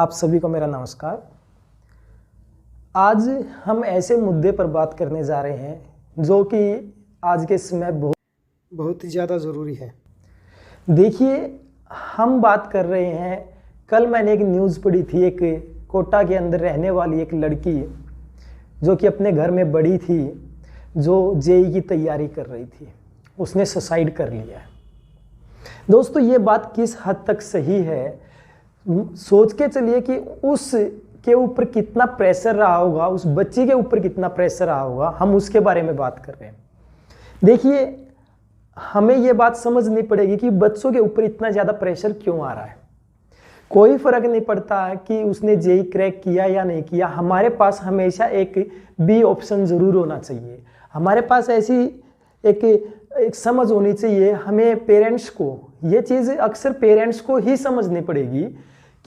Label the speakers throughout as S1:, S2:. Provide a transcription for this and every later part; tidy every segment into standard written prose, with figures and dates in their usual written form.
S1: आप सभी को मेरा नमस्कार। आज हम ऐसे मुद्दे पर बात करने जा रहे हैं जो कि आज के समय बहुत ही ज़्यादा ज़रूरी है। देखिए, हम बात कर रहे हैं, कल मैंने एक न्यूज़ पढ़ी थी, एक कोटा के अंदर रहने वाली एक लड़की जो कि अपने घर में बड़ी थी, जो जेईई की तैयारी कर रही थी, उसने सुसाइड कर लिया है। दोस्तों, ये बात किस हद तक सही है, सोच के चलिए कि उस के ऊपर कितना प्रेशर रहा होगा, उस बच्ची के ऊपर कितना प्रेशर रहा होगा। हम उसके बारे में बात कर रहे हैं। देखिए, हमें ये बात समझनी पड़ेगी कि बच्चों के ऊपर इतना ज़्यादा प्रेशर क्यों आ रहा है। कोई फर्क नहीं पड़ता कि उसने जेईई क्रैक किया या नहीं किया, हमारे पास हमेशा एक बी ऑप्शन ज़रूर होना चाहिए। हमारे पास ऐसी एक समझ होनी चाहिए। हमें पेरेंट्स को ये चीज़ अक्सर पेरेंट्स को ही समझनी पड़ेगी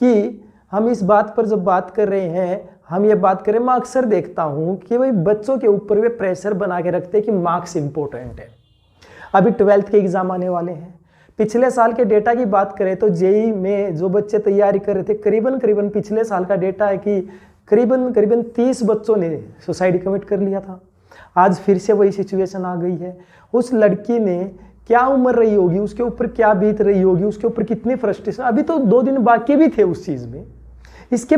S1: कि हम इस बात पर जब बात कर रहे हैं, हम ये बात करें, मैं अक्सर देखता हूँ कि भाई बच्चों के ऊपर वे प्रेशर बना के रखते हैं कि मार्क्स इंपॉर्टेंट है। अभी 12th के एग्ज़ाम आने वाले हैं। पिछले साल के डेटा की बात करें तो जेईई में जो बच्चे तैयारी कर रहे थे, करीबन पिछले साल का डेटा है कि करीबन 30 बच्चों ने सुसाइड कमिट कर लिया था। आज फिर से वही सिचुएशन आ गई है। उस लड़की ने क्या उम्र रही होगी, उसके ऊपर क्या बीत रही होगी, उसके ऊपर कितनी फ्रस्ट्रेशन, अभी तो 2 दिन बाकी भी थे उस चीज़ में। इसके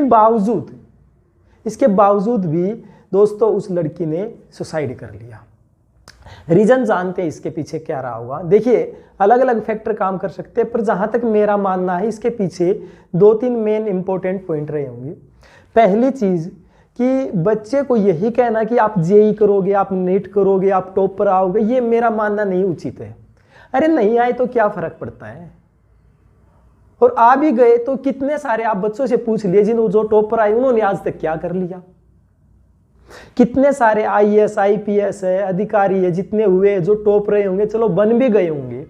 S1: बावजूद भी दोस्तों उस लड़की ने सुसाइड कर लिया। रीजन जानते हैं इसके पीछे क्या रहा होगा। देखिए, अलग अलग फैक्टर काम कर सकते हैं, पर जहां तक मेरा मानना है इसके पीछे 2-3 मेन इंपॉर्टेंट पॉइंट रहे होंगे। पहली चीज कि बच्चे को यही कहना कि आप जेईई करोगे, आप नीट करोगे, आप टॉप पर आओगे, ये मेरा मानना नहीं उचित है। अरे नहीं आए तो क्या फर्क पड़ता है, और आ भी गए तो कितने सारे आप बच्चों से पूछ लिए जो टॉप पर आए उन्होंने आज तक क्या कर लिया। कितने सारे आईएएस आईपीएस है, अधिकारी है, जितने हुए जो टॉप रहे होंगे, चलो बन भी गए होंगे।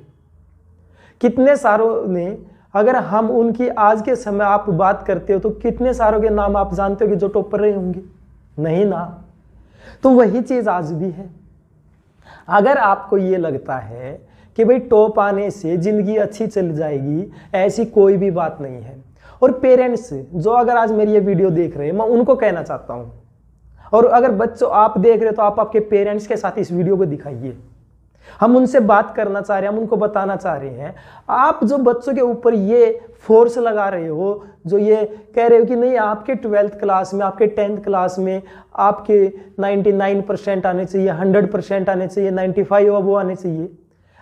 S1: कितने सारों ने, अगर हम उनकी आज के समय आप बात करते हो तो कितने सारों के नाम आप जानते हो कि जो टॉप पर रहे होंगे? नहीं ना। तो वही चीज आज भी है। अगर आपको ये लगता है कि भाई टॉप आने से जिंदगी अच्छी चल जाएगी, ऐसी कोई भी बात नहीं है। और पेरेंट्स जो अगर आज मेरी ये वीडियो देख रहे हैं, मैं उनको कहना चाहता हूं, और अगर बच्चों आप देख रहे हो तो आप आपके पेरेंट्स के साथ इस वीडियो को दिखाइए। हम उनसे बात करना चाह रहे हैं, हम उनको बताना चाह रहे हैं। आप जो बच्चों के ऊपर ये फोर्स लगा रहे हो, जो ये कह रहे हो कि नहीं आपके 12th क्लास में, आपके 10th क्लास में आपके 99% आने चाहिए, 100% आने चाहिए, 95 अब वो आने चाहिए।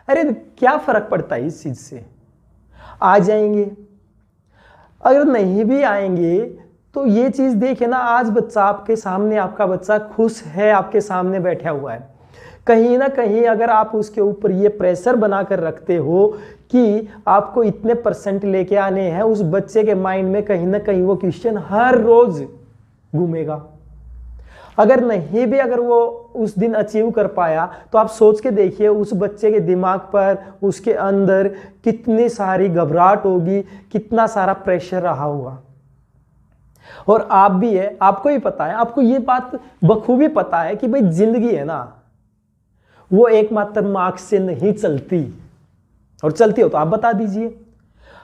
S1: अरे क्या फर्क पड़ता है इस चीज से? आ जाएंगे। अगर नहीं भी आएंगे तो ये चीज देखे ना, आज बच्चा आपके सामने, आपका बच्चा खुश है, आपके सामने बैठा हुआ है। कहीं ना कहीं अगर आप उसके ऊपर ये प्रेशर बनाकर रखते हो कि आपको इतने % लेके आने हैं, उस बच्चे के माइंड में कहीं ना कहीं वो क्वेश्चन हर रोज घूमेगा। अगर नहीं भी अगर वो उस दिन अचीव कर पाया तो आप सोच के देखिए उस बच्चे के दिमाग पर, उसके अंदर कितनी सारी घबराहट होगी, कितना सारा प्रेशर रहा होगा। और आप भी है, आपको ही पता है, आपको ये बात बखूबी पता है कि भाई जिंदगी है ना, वो एकमात्र मार्क्स से नहीं चलती, और चलती हो तो आप बता दीजिए।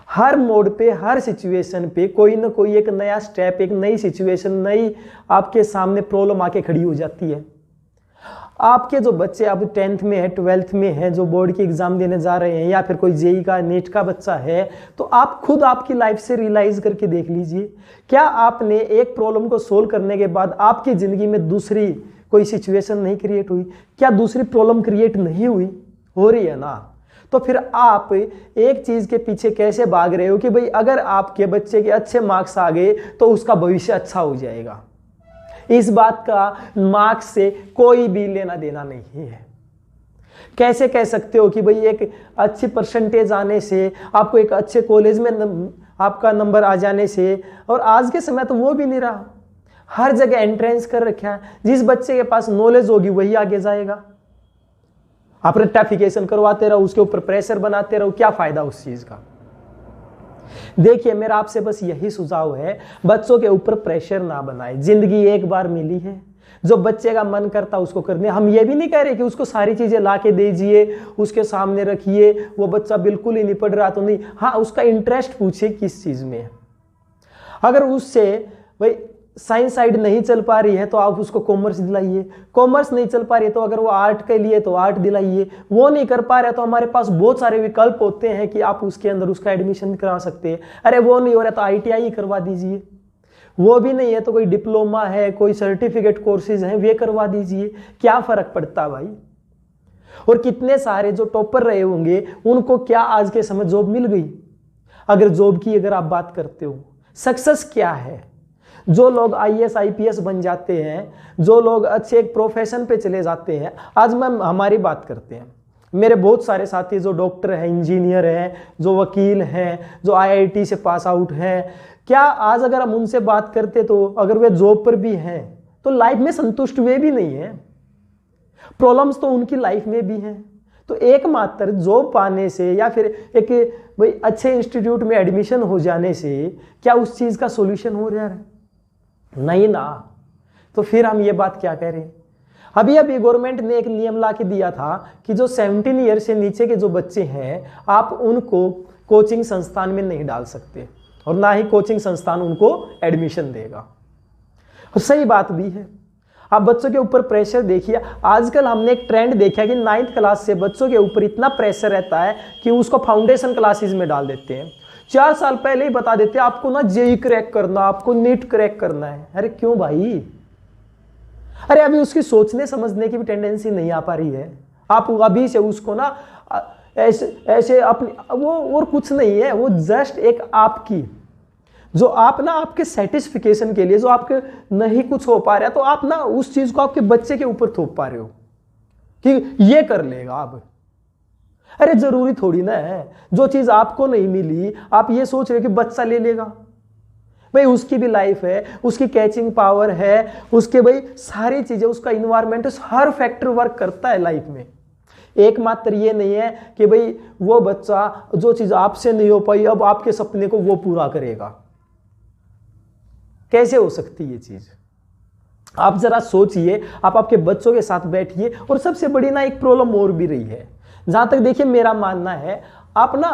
S1: हर मोड पे, हर सिचुएशन पे कोई ना कोई एक नया स्टेप, एक नई सिचुएशन, नई आपके सामने प्रॉब्लम आके खड़ी हो जाती है। आपके जो बच्चे अब 10th में है, 12th में है, जो बोर्ड की एग्जाम देने जा रहे हैं, या फिर कोई जेईई का, नीट का बच्चा है, तो आप खुद आपकी लाइफ से रियलाइज करके देख लीजिए, क्या आपने एक प्रॉब्लम को सोल्व करने के बाद आपकी जिंदगी में दूसरी कोई सिचुएशन नहीं क्रिएट हुई? क्या दूसरी प्रॉब्लम क्रिएट नहीं हुई? हो रही है ना। तो फिर आप एक चीज के पीछे कैसे भाग रहे हो कि भाई अगर आपके बच्चे के अच्छे मार्क्स आ गए तो उसका भविष्य अच्छा हो जाएगा। इस बात का मार्क्स से कोई भी लेना देना नहीं है। कैसे कह सकते हो कि भाई एक अच्छी % आने से, आपको एक अच्छे कॉलेज में आपका नंबर आ जाने से, और आज के समय तो वो भी नहीं रहा, हर जगह एंट्रेंस कर रखा है। जिस बच्चे के पास नॉलेज होगी वही आगे जाएगा। आप रेक्टिफिकेशन करवाते रहो, उसके ऊपर प्रेशर बनाते रहो, क्या फायदा उस चीज का? देखिए, मेरा आपसे बस यही सुझाव है, बच्चों के ऊपर प्रेशर ना बनाए। जिंदगी एक बार मिली है, जो बच्चे का मन करता उसको करने। हम ये भी नहीं कह रहे कि उसको सारी चीजें ला के दीजिए, उसके सामने रखिए, वो बच्चा बिल्कुल ही नहीं पढ़ रहा तो नहीं। हाँ, उसका इंटरेस्ट पूछिए किस चीज में है। अगर उससे भाई साइंस साइड नहीं चल पा रही है तो आप उसको कॉमर्स दिलाइए, कॉमर्स नहीं चल पा रही है तो अगर वो आर्ट के लिए तो आर्ट दिलाइए, वो नहीं कर पा रहा है तो हमारे पास बहुत सारे विकल्प होते हैं कि आप उसके अंदर उसका एडमिशन करा सकते हैं। अरे वो नहीं हो रहा तो ITI करवा दीजिए, वो भी नहीं है तो कोई डिप्लोमा है, कोई सर्टिफिकेट कोर्सेज हैं, वे करवा दीजिए, क्या फर्क पड़ता भाई। और कितने सारे जो टॉपर रहे होंगे उनको क्या आज के समय जॉब मिल गई। अगर जॉब की अगर आप बात करते हो, सक्सेस क्या है, जो लोग IAS IPS बन जाते हैं, जो लोग अच्छे एक प्रोफेशन पे चले जाते हैं। आज मैं हमारी बात करते हैं, मेरे बहुत सारे साथी जो डॉक्टर हैं, इंजीनियर हैं, जो वकील हैं, जो IIT से पास आउट हैं, क्या आज अगर हम उनसे बात करते तो अगर वे जॉब पर भी हैं तो लाइफ में संतुष्ट वे भी नहीं है, प्रॉब्लम्स तो उनकी लाइफ में भी हैं। तो एकमात्र जॉब पाने से या फिर एक भाई अच्छे इंस्टीट्यूट में एडमिशन हो जाने से क्या उस चीज का सॉल्यूशन हो रहा है? नहीं ना। तो फिर हम ये बात क्या कह रहे हैं? अभी अभी गवर्नमेंट ने एक नियम ला के दिया था कि जो 17 ईयर से नीचे के जो बच्चे हैं आप उनको कोचिंग संस्थान में नहीं डाल सकते और ना ही कोचिंग संस्थान उनको एडमिशन देगा। और सही बात भी है। आप बच्चों के ऊपर प्रेशर देखिए, आजकल हमने एक ट्रेंड देखा कि 9th क्लास से बच्चों के ऊपर इतना प्रेशर रहता है कि उसको फाउंडेशन क्लासेस में डाल देते हैं। 4 साल पहले ही बता देते हैं आपको ना JEE क्रैक करना, आपको नीट क्रैक करना है। अरे क्यों भाई? अरे अभी उसकी सोचने समझने की भी टेंडेंसी नहीं आ पा रही है। आप अभी से उसको ना ऐसे अपनी वो और कुछ नहीं है, वो जस्ट एक आपकी जो आप ना आपके सेटिस्फिकेशन के लिए जो आपके नहीं कुछ हो पा रहा है तो आप ना उस चीज को आपके बच्चे के ऊपर थोप पा रहे हो कि ये कर लेगा अब। अरे जरूरी थोड़ी ना है, जो चीज आपको नहीं मिली आप ये सोच रहे हो कि बच्चा ले लेगा। भाई उसकी भी लाइफ है, उसकी कैचिंग पावर है, उसके भाई सारी चीजें, उसका इन्वायरमेंट, हर फैक्टर वर्क करता है लाइफ में। एकमात्र ये नहीं है कि भाई वो बच्चा जो चीज आपसे नहीं हो पाई अब आपके सपने को वो पूरा करेगा। कैसे हो सकती ये चीज? आप जरा सोचिए, आप आपके बच्चों के साथ बैठिए। और सबसे बड़ी ना एक प्रॉब्लम और भी रही है, जहां तक देखिए मेरा मानना है, आप ना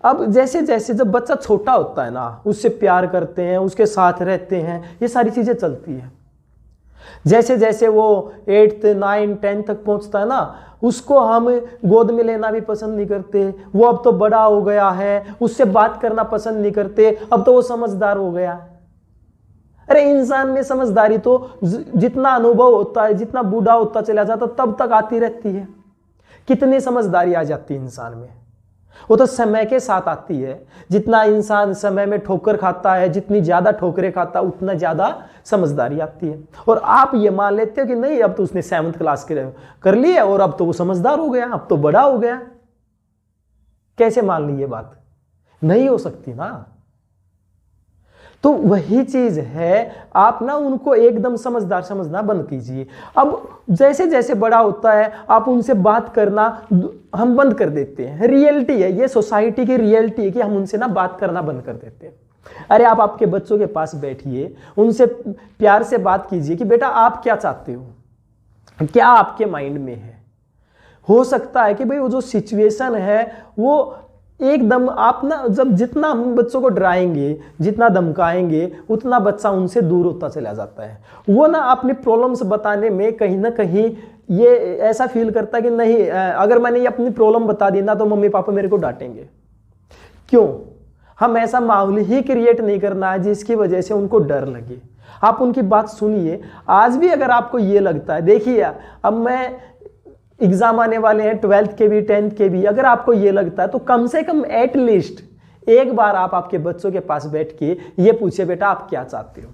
S1: अब जैसे जैसे जब बच्चा छोटा होता है ना उससे प्यार करते हैं, उसके साथ रहते हैं, ये सारी चीजें चलती है। जैसे जैसे वो 8th 9th 10th तक पहुंचता है ना उसको हम गोद में लेना भी पसंद नहीं करते। वो अब तो बड़ा हो गया है, उससे बात करना पसंद नहीं करते, अब तो वो समझदार हो गया। अरे इंसान में समझदारी तो जितना अनुभव होता है, जितना बूढ़ा होता चला जाता तब तक आती रहती है। कितनी समझदारी आ जाती है इंसान में, वो तो समय के साथ आती है। जितना इंसान समय में ठोकर खाता है, जितनी ज्यादा ठोकरें खाता है उतना ज्यादा समझदारी आती है। और आप ये मान लेते हो कि नहीं अब तो उसने 7th क्लास कर ली है और अब तो वो समझदार हो गया, अब तो बड़ा हो गया। कैसे मान ली ये बात? नहीं हो सकती ना। तो वही चीज है, आप ना उनको एकदम समझदार समझना बंद कीजिए। अब जैसे जैसे बड़ा होता है आप उनसे बात करना हम बंद कर देते हैं। रियलिटी है, ये सोसाइटी की रियलिटी है कि हम उनसे ना बात करना बंद कर देते हैं। अरे आप आपके बच्चों के पास बैठिए, उनसे प्यार से बात कीजिए कि बेटा आप क्या चाहते हो, क्या आपके माइंड में है। हो सकता है कि भाई वो जो सिचुएशन है वो एकदम आप ना जब जितना हम बच्चों को डराएंगे, जितना धमकाएंगे उतना बच्चा उनसे दूर होता चला जाता है। वो ना अपनी प्रॉब्लम्स बताने में कहीं ना कहीं ये ऐसा फील करता है कि नहीं अगर मैंने ये अपनी प्रॉब्लम बता दी ना तो मम्मी पापा मेरे को डांटेंगे। क्यों? हम ऐसा माहौल ही क्रिएट नहीं करना है जिसकी वजह से उनको डर लगे। आप उनकी बात सुनिए। आज भी अगर आपको ये लगता है, देखिए अब मैं एग्जाम आने वाले हैं 12th के भी 10th के भी, अगर आपको ये लगता है तो कम से कम एटलीस्ट एक बार आप आपके बच्चों के पास बैठ के ये पूछे बेटा आप क्या चाहते हो।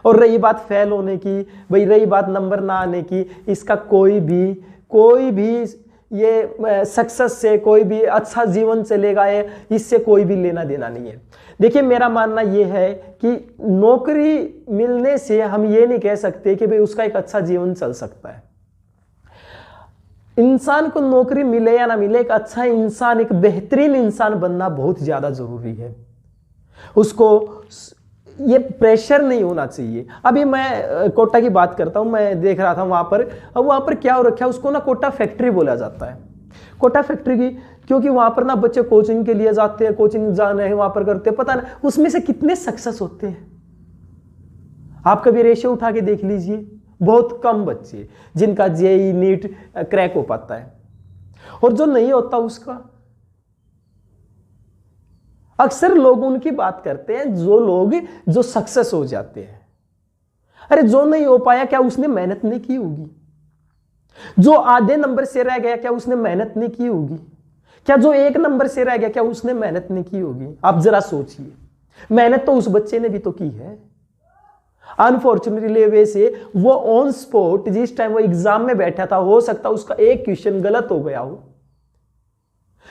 S1: और रही बात फेल होने की, भाई रही बात नंबर ना आने की, इसका कोई भी ये सक्सेस से कोई भी अच्छा जीवन चलेगा है इससे कोई भी लेना देना नहीं है। देखिए मेरा मानना ये है कि नौकरी मिलने से हम ये नहीं कह सकते कि भाई उसका एक अच्छा जीवन चल सकता है। इंसान को नौकरी मिले या ना मिले, एक अच्छा इंसान, एक बेहतरीन इंसान बनना बहुत ज्यादा जरूरी है। उसको ये प्रेशर नहीं होना चाहिए। अभी मैं कोटा की बात करता हूं, मैं देख रहा था वहां पर क्या हो रखा है, उसको ना कोटा फैक्ट्री बोला जाता है। कोटा फैक्ट्री की क्योंकि वहां पर ना बच्चे कोचिंग के लिए जाते हैं, कोचिंग जाने वहां पर करते हैं, पता नहीं उसमें से कितने सक्सेस होते हैं। आप कभी रेशियो उठा के देख लीजिए, बहुत कम बच्चे जिनका जेई नीट क्रैक हो पाता है, और जो नहीं होता उसका अक्सर लोग उनकी बात करते हैं जो लोग जो सक्सेस हो जाते हैं। अरे जो नहीं हो पाया क्या उसने मेहनत नहीं की होगी? जो आधे नंबर से रह गया क्या उसने मेहनत नहीं की होगी? क्या जो 1 नंबर से रह गया क्या उसने मेहनत नहीं की होगी? आप जरा सोचिए, मेहनत तो उस बच्चे ने भी तो की है। अनफॉर्चुनेटली वे से वो ऑन स्पॉट जिस टाइम वो एग्जाम में बैठा था, हो सकता उसका एक क्वेश्चन गलत हो गया हो,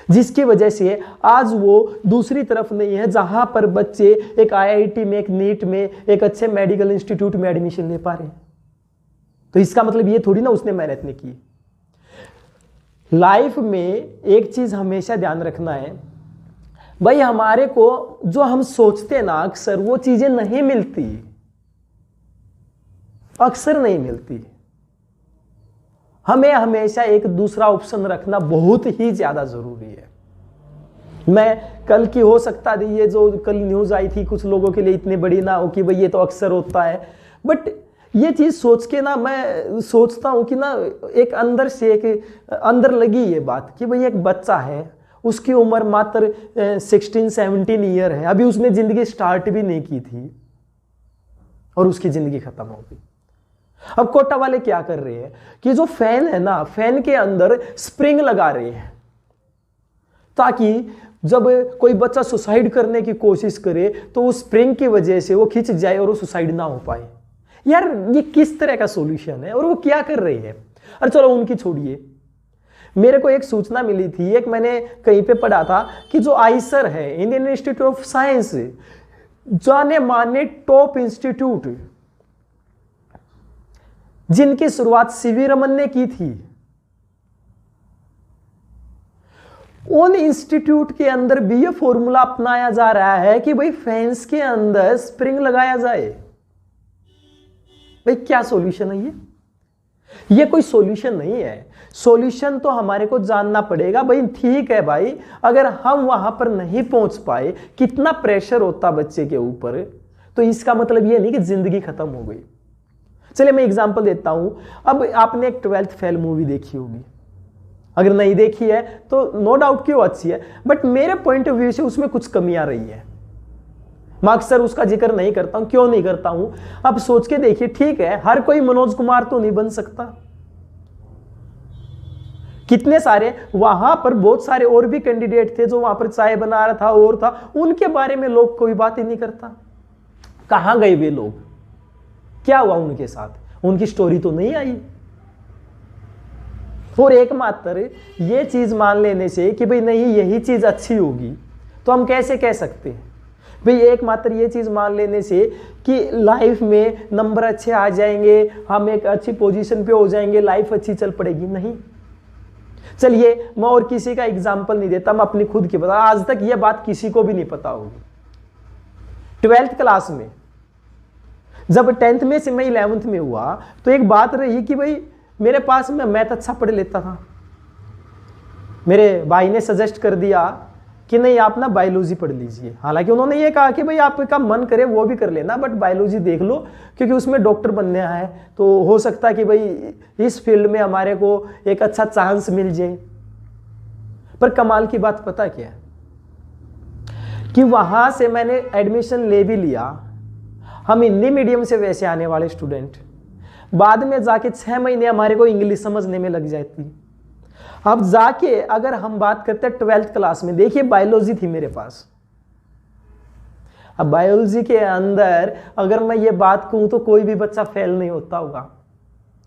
S1: जिसकी वजह से आज वो दूसरी तरफ नहीं है जहां पर बच्चे एक आईआईटी में, एक नीट में, एक अच्छे मेडिकल इंस्टीट्यूट में एडमिशन ले पा रहे हैं। तो इसका मतलब ये थोड़ी ना उसने मेहनत नहीं की। लाइफ में एक चीज हमेशा ध्यान रखना है भाई, हमारे को जो हम सोचते हैं ना अक्सर वो चीजें नहीं मिलती, अक्सर नहीं मिलती। हमें हमेशा एक दूसरा ऑप्शन रखना बहुत ही ज्यादा जरूरी है। मैं कल की हो सकता है ये जो कल न्यूज आई थी कुछ लोगों के लिए इतनी बड़ी ना हो कि भाई ये तो अक्सर होता है, बट ये चीज सोच के ना मैं सोचता हूं कि ना एक अंदर से एक अंदर लगी ये बात कि भाई एक बच्चा है, उसकी उम्र मात्र 16-17 ईयर है, अभी उसने जिंदगी स्टार्ट भी नहीं की थी और उसकी जिंदगी खत्म हो गई। अब कोटा वाले क्या कर रहे हैं कि जो फैन है ना, फैन के अंदर स्प्रिंग लगा रहे हैं ताकि जब कोई बच्चा सुसाइड करने की कोशिश करे तो उस स्प्रिंग की वजह से वो खिंच जाए और वो सुसाइड ना हो पाए। यार ये किस तरह का सॉल्यूशन है और वो क्या कर रहे हैं? अरे चलो उनकी छोड़िए, मेरे को एक सूचना मिली थी, एक मैंने कहीं पे पढ़ा था कि जो आईसर है, इंडियन इंस्टीट्यूट ऑफ साइंस, जाने माने टॉप इंस्टीट्यूट जिनकी शुरुआत सीवी रमन ने की थी, उन इंस्टीट्यूट के अंदर भी ये फॉर्मूला अपनाया जा रहा है कि भाई फैंस के अंदर स्प्रिंग लगाया जाए। भाई क्या सॉल्यूशन है ये कोई सॉल्यूशन नहीं है। सॉल्यूशन तो हमारे को जानना पड़ेगा। भाई ठीक है भाई, अगर हम वहां पर नहीं पहुंच पाए, कितना प्रेशर होता बच्चे के ऊपर, तो इसका मतलब ये नहीं कि जिंदगी खत्म हो गई। चलिए मैं एग्जांपल देता हूं। अब आपने एक 12th फेल मूवी देखी होगी, अगर नहीं देखी है तो नो डाउट कि वो अच्छी है, बट मेरे पॉइंट ऑफ व्यू से उसमें कुछ कमी आ रही है। मैं अक्सर उसका जिक्र नहीं करता हूं। क्यों नहीं करता हूं? अब सोच के देखिए, ठीक है हर कोई मनोज कुमार तो नहीं बन सकता, कितने सारे वहां पर बहुत सारे और भी कैंडिडेट थे जो वहां पर चाय बना रहा था और था, उनके बारे में लोग कोई बात ही नहीं करता। कहां गए वे लोग? क्या हुआ उनके साथ? उनकी स्टोरी तो नहीं आई। और एकमात्र ये चीज मान लेने से कि भाई नहीं यही चीज अच्छी होगी, तो हम कैसे कह सकते हैं भाई एकमात्र ये चीज मान लेने से कि लाइफ में नंबर अच्छे आ जाएंगे, हम एक अच्छी पोजीशन पे हो जाएंगे, लाइफ अच्छी चल पड़ेगी? नहीं। चलिए मैं और किसी का एग्जाम्पल नहीं देता, मैं अपनी खुद की बता। आज तक ये बात किसी को भी नहीं पता होगी। 12th क्लास में जब 10th में से मैं 11th में हुआ तो एक बात रही कि भाई मेरे पास में मैथ अच्छा पढ़ लेता था। मेरे भाई ने सजेस्ट कर दिया कि नहीं आप ना बायोलॉजी पढ़ लीजिए। हालांकि उन्होंने ये कहा कि भाई आपका मन करे वो भी कर लेना, बट बायोलॉजी देख लो क्योंकि उसमें डॉक्टर बनने है, तो हो सकता है कि भाई इस फील्ड में हमारे को एक अच्छा चांस मिल जाए। पर कमाल की बात पता क्या है कि वहां से मैंने एडमिशन ले भी लिया। हम हिंदी मीडियम से वैसे आने वाले स्टूडेंट, बाद में जाके 6 महीने हमारे को इंग्लिश समझने में लग जाती। अब जाके अगर हम बात करते हैं 12th क्लास में, देखिए बायोलॉजी थी मेरे पास। अब बायोलॉजी के अंदर अगर मैं ये बात कहूं तो कोई भी बच्चा फेल नहीं होता होगा,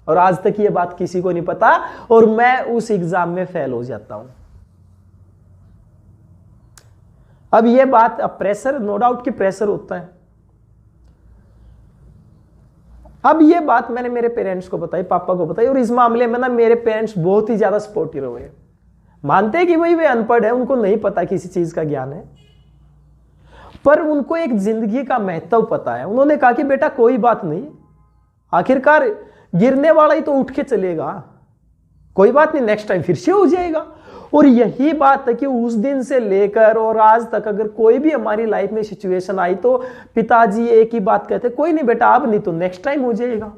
S1: और आज तक ये बात किसी को नहीं पता, और मैं उस एग्जाम में फेल हो जाता हूं। अब ये बात, अब प्रेशर, नो डाउट कि प्रेशर होता है। अब ये बात मैंने मेरे पेरेंट्स को बताई, पापा को बताई, और इस मामले में ना मेरे पेरेंट्स बहुत ही ज्यादा सपोर्टिव हुए। मानते हैं कि भाई वे अनपढ़ है, उनको नहीं पता किसी चीज का ज्ञान है, पर उनको एक जिंदगी का महत्व पता है। उन्होंने कहा कि बेटा कोई बात नहीं, आखिरकार गिरने वाला ही तो उठ के चलेगा, कोई बात नहीं, नेक्स्ट टाइम फिर से हो जाएगा। और यही बात है कि उस दिन से लेकर और आज तक अगर कोई भी हमारी लाइफ में सिचुएशन आई तो पिताजी एक ही बात कहते, कोई नहीं बेटा अब नहीं तो नेक्स्ट टाइम हो जाएगा।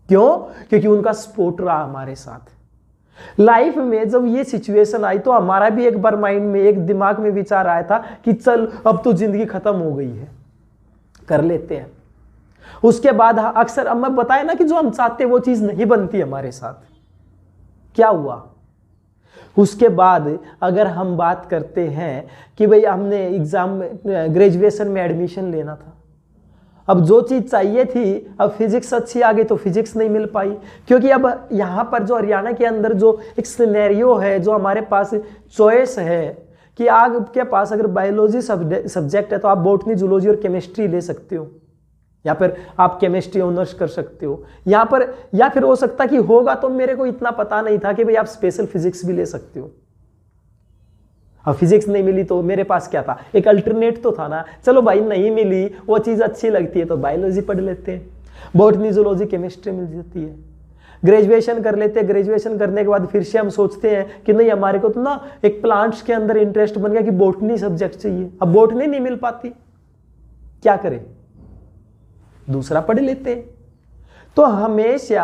S1: क्यों? क्योंकि उनका सपोर्ट रहा हमारे साथ। लाइफ में जब ये सिचुएशन आई तो हमारा भी एक बार माइंड में, एक दिमाग में विचार आया था कि चल अब तो जिंदगी खत्म हो गई है, कर लेते हैं। उसके बाद अक्सर अब मैं बताया ना कि जो हम चाहते वो चीज नहीं बनती हमारे साथ। क्या हुआ उसके बाद? अगर हम बात करते हैं कि भाई हमने एग्जाम ग्रेजुएशन में एडमिशन लेना था, अब जो चीज चाहिए थी, अब फिजिक्स अच्छी आ गई तो फिजिक्स नहीं मिल पाई, क्योंकि अब यहाँ पर जो हरियाणा के अंदर जो एक सिनेरियो है, जो हमारे पास चॉइस है कि आपके पास अगर बायोलॉजी सब्जेक्ट है तो आप बॉटनी, जूलॉजी और केमिस्ट्री ले सकते हो, या फिर आप केमिस्ट्री ऑनर्स कर सकते हो यहाँ पर, या फिर हो सकता कि होगा तो मेरे को इतना पता नहीं था कि भाई आप स्पेशल फिजिक्स भी ले सकते हो। अब फिजिक्स नहीं मिली तो मेरे पास क्या था, एक अल्टरनेट तो था ना, चलो भाई नहीं मिली, वो चीज़ अच्छी लगती है तो बायोलॉजी पढ़ लेते हैं, बॉटनी, जूलॉजी, केमिस्ट्री मिल जाती है, ग्रेजुएशन कर लेते हैं। ग्रेजुएशन करने के बाद फिर से हम सोचते हैं कि नहीं हमारे को तो ना एक प्लांट्स के अंदर इंटरेस्ट बन गया कि बॉटनी सब्जेक्ट चाहिए, अब बॉटनी नहीं मिल पाती, क्या करें, दूसरा पढ़ लेते हैं। तो हमेशा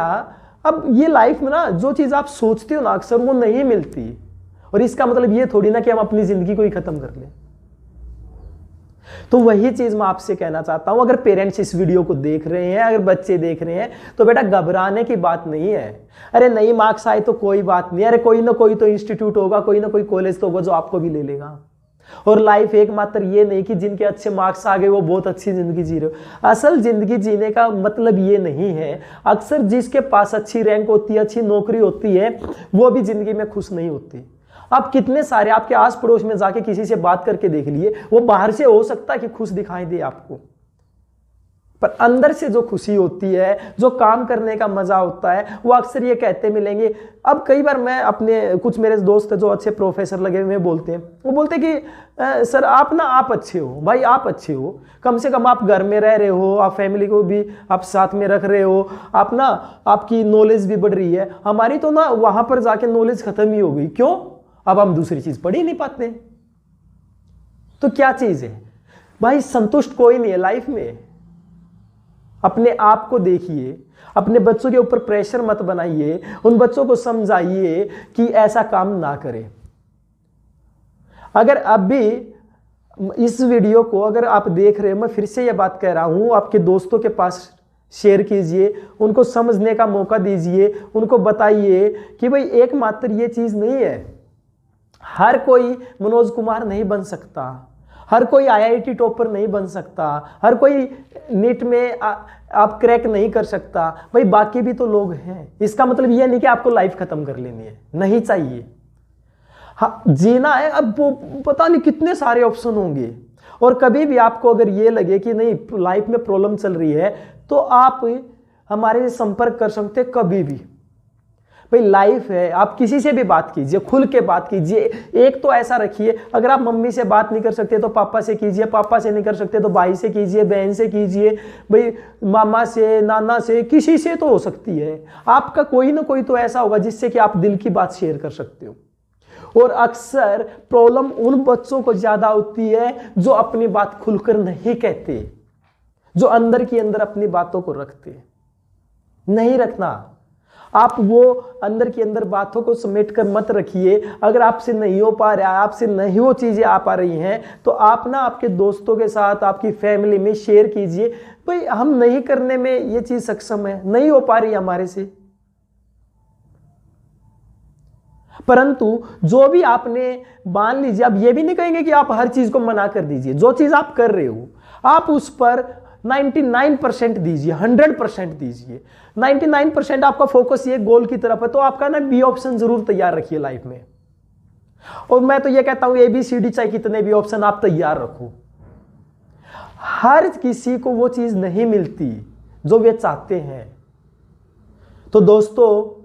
S1: अब ये लाइफ में ना जो चीज आप सोचते हो ना अक्सर वो नहीं मिलती, और इसका मतलब ये थोड़ी ना कि हम अपनी जिंदगी को ही खत्म कर लें। तो वही चीज मैं आपसे कहना चाहता हूं, अगर पेरेंट्स इस वीडियो को देख रहे हैं, अगर बच्चे देख रहे हैं, तो बेटा घबराने की बात नहीं है। अरे नहीं मार्क्स आए तो कोई बात नहीं, अरे कोई ना कोई तो इंस्टीट्यूट होगा, कोई ना कोई कॉलेज तो होगा जो आपको भी ले लेगा। और लाइफ एकमात्र ये नहीं कि जिनके अच्छे मार्क्स आ गए वो बहुत अच्छी जिंदगी जी रहे हो। असल जिंदगी जीने का मतलब ये नहीं है। अक्सर जिसके पास अच्छी रैंक होती है, अच्छी नौकरी होती है, वो भी जिंदगी में खुश नहीं होती। आप कितने सारे आपके आस पड़ोस में जाके किसी से बात करके देख लिए, वो बाहर से हो सकता है कि खुश दिखाई दे आपको, पर अंदर से जो खुशी होती है, जो काम करने का मजा होता है, वो अक्सर ये कहते मिलेंगे। अब कई बार मैं अपने कुछ मेरे दोस्त जो अच्छे प्रोफेसर लगे हुए बोलते हैं, वो बोलते हैं कि सर आप अच्छे हो, भाई आप अच्छे हो, कम से कम आप घर में रह रहे हो, आप फैमिली को भी आप साथ में रख रहे हो, आप ना आपकी नॉलेज भी बढ़ रही है। हमारी तो ना वहां पर जाके नॉलेज खत्म ही हो गई। क्यों? अब हम दूसरी चीज पढ़ ही नहीं पाते। तो क्या चीज है भाई? संतुष्ट कोई नहीं है लाइफ में। अपने आप को देखिए, अपने बच्चों के ऊपर प्रेशर मत बनाइए, उन बच्चों को समझाइए कि ऐसा काम ना करें। अगर अभी इस वीडियो को अगर आप देख रहे हो, मैं फिर से यह बात कह रहा हूं, आपके दोस्तों के पास शेयर कीजिए, उनको समझने का मौका दीजिए, उनको बताइए कि भाई एकमात्र ये चीज नहीं है। हर कोई मनोज कुमार नहीं बन सकता, हर कोई आईआईटी टॉपर नहीं बन सकता, हर कोई नीट में आप क्रैक नहीं कर सकता। भाई बाकी भी तो लोग हैं। इसका मतलब यह नहीं कि आपको लाइफ खत्म कर लेनी है, नहीं चाहिए। हाँ, जीना है। अब वो पता नहीं कितने सारे ऑप्शन होंगे, और कभी भी आपको अगर ये लगे कि नहीं लाइफ में प्रॉब्लम चल रही है तो आप हमारे से संपर्क कर सकते हैं कभी भी। भाई लाइफ है, आप किसी से भी बात कीजिए, खुल के बात कीजिए। एक तो ऐसा रखिए, अगर आप मम्मी से बात नहीं कर सकते तो पापा से कीजिए, पापा से नहीं कर सकते तो भाई से कीजिए, बहन से कीजिए, भाई मामा से, नाना से, किसी से तो हो सकती है। आपका कोई ना कोई तो ऐसा होगा जिससे कि आप दिल की बात शेयर कर सकते हो। और अक्सर प्रॉब्लम उन बच्चों को ज्यादा होती है जो अपनी बात खुलकर नहीं कहते, जो अंदर की अंदर अपनी बातों को रखते। नहीं रखना। आप वो अंदर की अंदर बातों को समेट कर मत रखिए। अगर आपसे नहीं हो पा रहा है, आपसे नहीं वो चीजें आ पा रही हैं, तो आप ना आपके दोस्तों के साथ, आपकी फैमिली में शेयर कीजिए, भाई हम नहीं करने में ये चीज सक्षम है, नहीं हो पा रही हमारे से। परंतु जो भी आपने मान लीजिए, आप ये भी नहीं कहेंगे कि आप हर चीज को मना कर दीजिए। जो चीज आप कर रहे हो आप उस पर 99% दीजिए, 100% दीजिए। 99% आपका फोकस ये गोल की तरफ है, तो आपका ना बी ऑप्शन जरूर तैयार रखिए लाइफ में। और मैं तो ये कहता हूं ABCD चाहे कितने भी ऑप्शन आप तैयार रखो। हर किसी को वो चीज नहीं मिलती जो वे चाहते हैं। तो दोस्तों,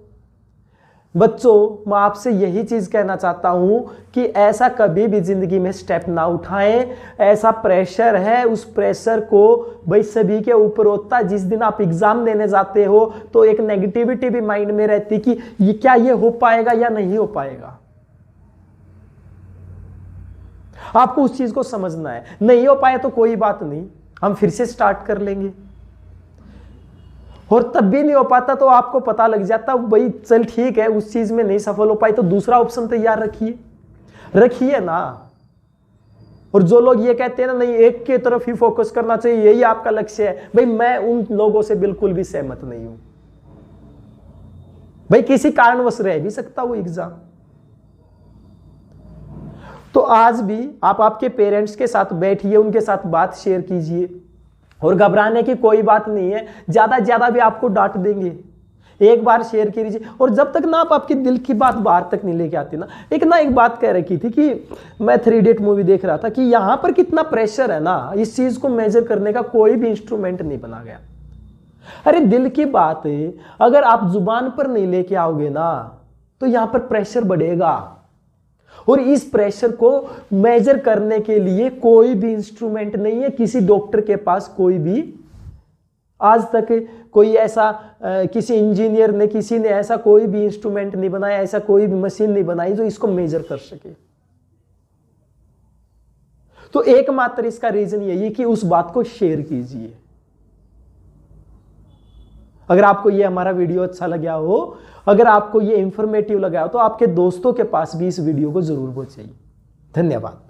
S1: बच्चों, मैं आपसे यही चीज कहना चाहता हूं कि ऐसा कभी भी जिंदगी में स्टेप ना उठाएं। ऐसा प्रेशर है, उस प्रेशर को भाई सभी के ऊपर होता है। जिस दिन आप एग्जाम देने जाते हो तो एक नेगेटिविटी भी माइंड में रहती कि ये क्या ये हो पाएगा या नहीं हो पाएगा। आपको उस चीज को समझना है। नहीं हो पाया तो कोई बात नहीं, हम फिर से स्टार्ट कर लेंगे। और तब भी नहीं हो पाता तो आपको पता लग जाता भाई चल ठीक है, उस चीज में नहीं सफल हो पाई तो दूसरा ऑप्शन तैयार रखिए ना। और जो लोग ये कहते हैं ना नहीं एक की तरफ ही फोकस करना चाहिए, यही आपका लक्ष्य है, भाई मैं उन लोगों से बिल्कुल भी सहमत नहीं हूं। भाई किसी कारणवश रह भी सकता वो एग्जाम। तो आज भी आप आपके पेरेंट्स के साथ बैठिए, उनके साथ बात शेयर कीजिए, और घबराने की कोई बात नहीं है। ज्यादा भी आपको डांट देंगे, एक बार शेयर कीजिए। और जब तक ना आप आपके दिल की बात बाहर तक नहीं लेके आते ना, एक बात कह रखी थी कि मैं 3 इडियट मूवी देख रहा था कि यहां पर कितना प्रेशर है ना, इस चीज को मेजर करने का कोई भी इंस्ट्रूमेंट नहीं बना गया। अरे दिल की बात है, अगर आप जुबान पर नहीं लेके आओगे ना तो यहां पर प्रेशर बढ़ेगा, और इस प्रेशर को मेजर करने के लिए कोई भी इंस्ट्रूमेंट नहीं है किसी डॉक्टर के पास। कोई भी आज तक कोई ऐसा किसी इंजीनियर ने, किसी ने ऐसा कोई भी इंस्ट्रूमेंट नहीं बनाया, ऐसा कोई भी मशीन नहीं बनाई जो इसको मेजर कर सके। तो एकमात्र इसका रीजन यही है कि उस बात को शेयर कीजिए। अगर आपको ये हमारा वीडियो अच्छा लगा हो, अगर आपको ये इंफॉर्मेटिव लगा हो, तो आपके दोस्तों के पास भी इस वीडियो को जरूर पहुंचाइए। धन्यवाद।